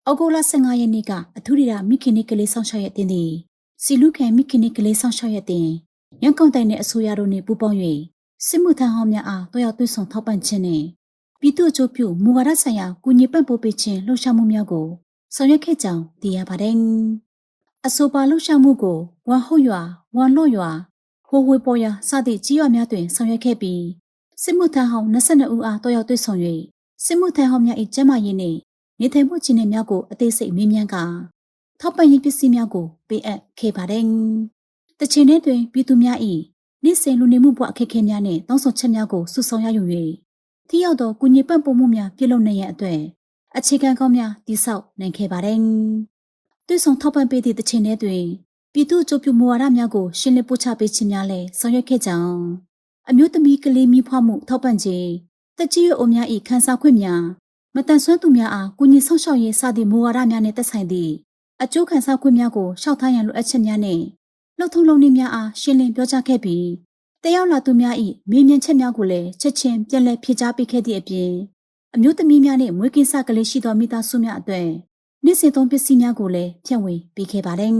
ဩဂုတ်လ15ရက်နေ့ကအထူးဒေသမိခင်နေ့ကလေးဆောင်ရှောက်ရဲ့တင်သည်စီလူခဲမိခင်နေ့ကလေးဆောင်ရှောက်ရဲ့တင်ရန်ကုန်တိုင်းနဲ့အစိုးရတို့နှင့်ပူးပေါင်း၍စစ်မှုထမ်းဟောင်းများအားတွားရောက်တွေ့ဆုံထောက်ပံ့ခြင်းနှင့်ပြည်သူ့အကျိုးပြုမူဝါဒဆိုင်ရာကူညီပံ့ပိုးပေးခြင်းလှုပ်ရှားမှုများကိုဆောင်ရွက်ခဲ့ကြောင်းသိရပါတယ်။အဆိုပါလှုပ်ရှားမှုကိုဝမ်ဟုတ်ရွာဝမ်လော့ရွာဟိုဝေပေါ်ရွာစသည့်ကြီးရွာများတွင်ဆောင်ရွက်ခဲ့ပြီးစစ်မှုထမ်းဟောင်း22ဦးအားတွားရောက်တွေ့ဆုံ၍စစ်မှုထမ်းဟောင်းများ၏ကျန်းမာရေးနှင့်နေထိုင်မှုအခြေအနေများကိုအသေးစိတ်မေးမြန်းကာထောက်ပံ့ရေးပစ္စည်းများကိုပေးအပ်ခဲ့ပါတယ်။တချိန်တည်းတွင်ပြည်သူများ၏နေ့စဉ်လူနေမှုဘဝအခက်အခဲများနှင့်တောင်းဆိုချက်များကိုစုဆောင်းရယူ၍ထိရောက်သောကူညီပံ့ပိုးမှုများပြုလုပ်နိုင်ရန်အတွက်အခြေခံကောင်းများတည်ဆောက်နိုင်ခဲ့ပါတယ်။တွေ့ဆုံထောက်ပံ့ပေးသည့်တချိန်တည်းတွင်ပြည်သူ့အကျိုးပြုမူဝါဒများကိုရှင်းလင်းပို့ချပေးခြင်းများလည်းဆောင်ရွက်ခဲ့ကြောင်းအမျိုးသမီးကလေးမိဖွားမှုထောက်ပံ့ခြင်းတက်ကြီးရွယ်အိုများ၏ခံစားခွင့်များမတန်ဆွမ်းသူများအားကူညီဆောင်ရှောက်ရေးစသည့်မူဝါဒများနှင့်သက်ဆိုင်သည့်အကျိုးခံစားခွင့်များကိုရှောက်ထားရန်လိုအပ်ချက်များနှင့်လှုပ်ထုံးလုံးနည်းများအားရှင်းလင်းပြောကြားခဲ့ပြီးတက်ရောက်လာသူများ၏မေးမြန်းချက်များကိုလည်းချက်ချင်းပြန်လည်ဖြေကြားပေးခဲ့သည့်အပြင်အမျိုးသမီးများနှင့်မွေးကင်းစကလေးရှိသောမိသားစုများအတွက်နေ့စဉ်သုံးပစ္စည်းများကိုလည်းဖြန့်ဝေပေးခဲ့ပါတယ်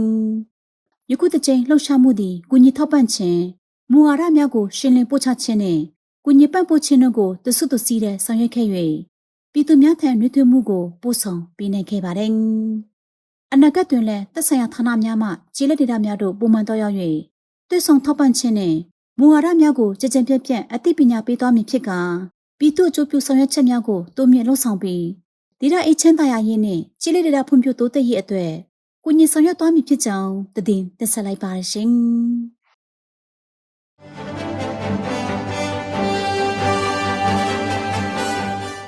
။ယခုတစ်ကြိမ်လှုပ်ရှားမှုသည်ကူညီထောက်ပံ့ခြင်းမူဝါဒများကိုရှင်းလင်းပို့ချခြင်းနှင့်ကူညီပံ့ပိုးခြင်းတို့ကိုတစုတစည်းတည်းဆောင်ရွက်ခဲ့၍ပြည်သူများထံနှွေးထွေးမှုကိုပို့ဆောင်ပေးနိုင်ခဲ့ပါတယ်။အနာဂတ်တွင်လည်းသက်ဆိုင်ရာဌာနများမှကျေးလက်ဒေသများသို့ပုံမှန်တော်ရောက်၍တွေ့ဆုံထောက်ပံ့ခြင်းနှင့်မူဝါဒများကိုကြည်ကြံပြန့်ပြန့်အသိပညာပေးသွားမည်ဖြစ်ကာပြည်သူ့အကျိုးပြုဆောင်ရွက်ချက်များကိုတိုးမြင့်လှုပ်ဆောင်ပြီးဒေသအေးချမ်းသာယာရေးနှင့်ကျေးလက်ဒေသဖွံ့ဖြိုးတိုးတက်ရေးအတွက်ကူညီဆောင်ရွက်သွားမည်ဖြစ်ကြောင်းတင်ဆက်လိုက်ပါရရှင်။